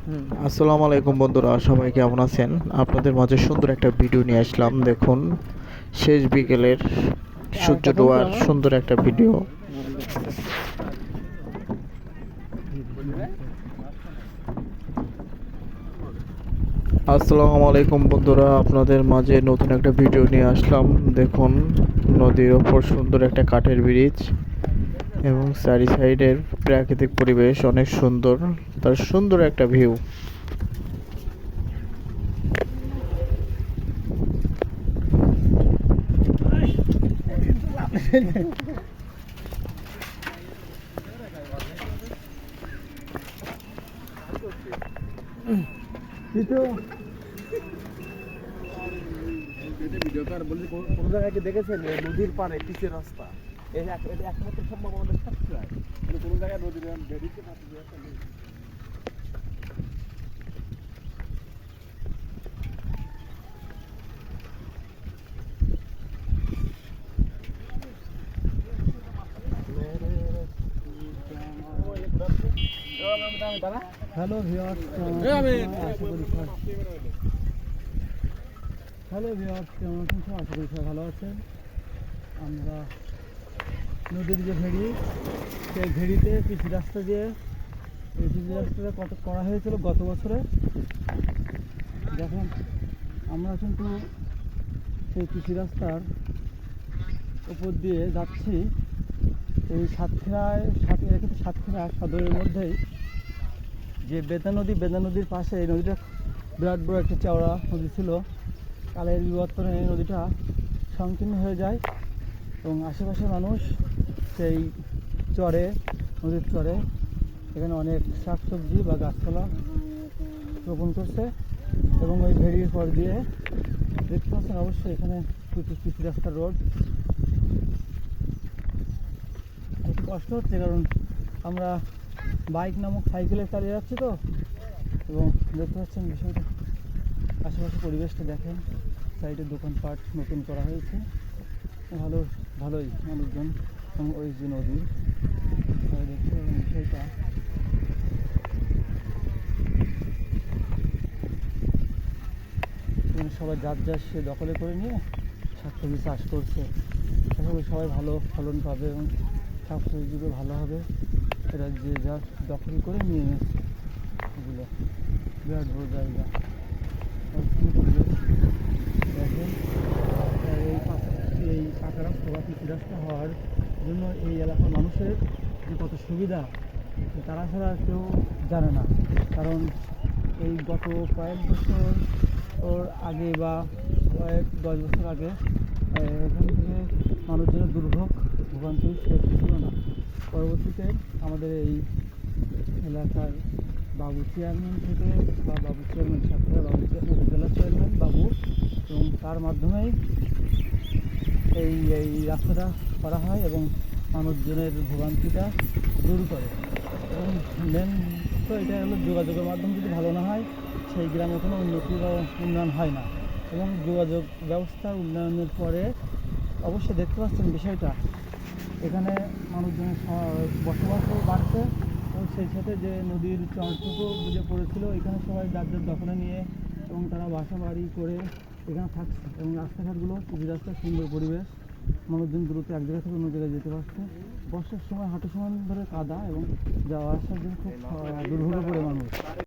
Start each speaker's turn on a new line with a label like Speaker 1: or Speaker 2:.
Speaker 1: আসসালামু আলাইকুম বন্ধুরা, সবাই কেমন আছেন? আপনাদের মাঝে সুন্দর একটা ভিডিও নিয়ে আসলাম। দেখুন, শেষ বিকেলের সূর্য ডোবার সুন্দর একটা ভিডিও। আসসালামু আলাইকুম বন্ধুরা, আপনাদের মাঝে নতুন একটা ভিডিও নিয়ে আসলাম। দেখুন, নদীর ওপর সুন্দর একটা কাঠের ব্রিজ এবং চারি সাইডের প্রাকৃতিক পরিবেশ অনেক সুন্দর। তার সুন্দর একটা ভিউ।
Speaker 2: কোন জায়গায় কি দেখেছেন নদীর পাড়ে পিচের রাস্তা? এটা একমাত্র সম্ভব আমাদের সাতক্ষীরায়। কিন্তু কোন জায়গায় নদীর বেরিয়ে রাস্তা নেই।
Speaker 3: হ্যালো ভিউয়ার্স, কেমন আছেন? আশা করি সবাই ভালো আছেন। আমরা নদীর যে ভেড়ি, সেই ভেড়িতে পিচি রাস্তা দিয়ে এই পিচি রাস্তাটা কত করা হয়েছিল গত বছরে। দেখুন, আমরা কিন্তু সেই পিচি রাস্তার উপর দিয়ে যাচ্ছি। এই সাতক্ষীরা সদরের মধ্যেই যে বেদা নদীর পাশে এই নদীটা বিরাট বড় একটা চওড়া নদী ছিল। কালের বিবর্তনে এই নদীটা সংকীর্ণ হয়ে যায় এবং আশেপাশের মানুষ সেই নদীর চরে এখানে অনেক শাকসবজি বা গাছপালা রোপণ করছে এবং ওই ভেড়ির পর দিয়ে দেখতে পাচ্ছেন অবশ্যই এখানে পিচি রাস্তার রোড। একটু কষ্ট হচ্ছে কারণ আমরা বাইক নামক সাইকেলে চালিয়ে যাচ্ছি তো, এবং দেখতে পাচ্ছেন বিষয়টা, আশেপাশে পরিবেশটা দেখেন। সাইডে দোকানপাট নতুন করা হয়েছে, ভালোই মানুষজন এবং ওই যে নদী দেখতে পাবেন বিষয়টা। সবাই যার সে দখলে করে নিয়ে শাকসবজি চাষ করছে। আশা করি সবাই ভালো ফলন পাবে এবং শাকসবজিগুলো ভালো হবে। এরা যে যা দখল করে নিয়ে নিচ্ছে, এগুলো বিরাট বড় জায়গা। দেখেন, এই পাকা রাস্তা বা পিচি রাস্তা হওয়ার জন্য এই এলাকার মানুষের যে কত সুবিধা তারা ছাড়া কেউ জানে না। কারণ এই গত কয়েক বছর আগে বা 10 বছর আগে এখান থেকে মানুষজনের ভোগান্তি শেষ ছিল না। পরবর্তীতে আমাদের এই এলাকার বাবু চেয়ারম্যান থেকে সাতক্ষীরা উপজেলা চেয়ারম্যান বাবু, এবং তার মাধ্যমেই এই রাস্তাটা করা হয় এবং মানুষজনের ভোগান্তিটা দূর করে। এবং মেন তো এটা হলো যোগাযোগের মাধ্যম যদি ভালো না হয় সেই গ্রামে কোনো উন্নতি বা উন্নয়ন হয় না। এবং যোগাযোগ ব্যবস্থা উন্নয়নের পরে অবশ্যই দেখতে পাচ্ছেন বিষয়টা, এখানে মানুষজনের বসবাসও বাড়ছে এবং সেই সাথে যে নদীর চরটুকু বুঝে পড়েছিল এখানে সবাই যার দখলে নিয়ে এবং তারা বাসা বাড়ি করে এখানে থাকছে। এবং রাস্তাঘাটগুলো পিচি রাস্তা, সুন্দর পরিবেশ, মানুষজন দ্রুত এক জায়গা থেকে অন্য জায়গায় যেতে পারছে। বর্ষার সময় হাঁটু সমান ধরে কাদা এবং যাওয়া আসার জন্য খুব দুর্ভোগে পড়ে মানুষ।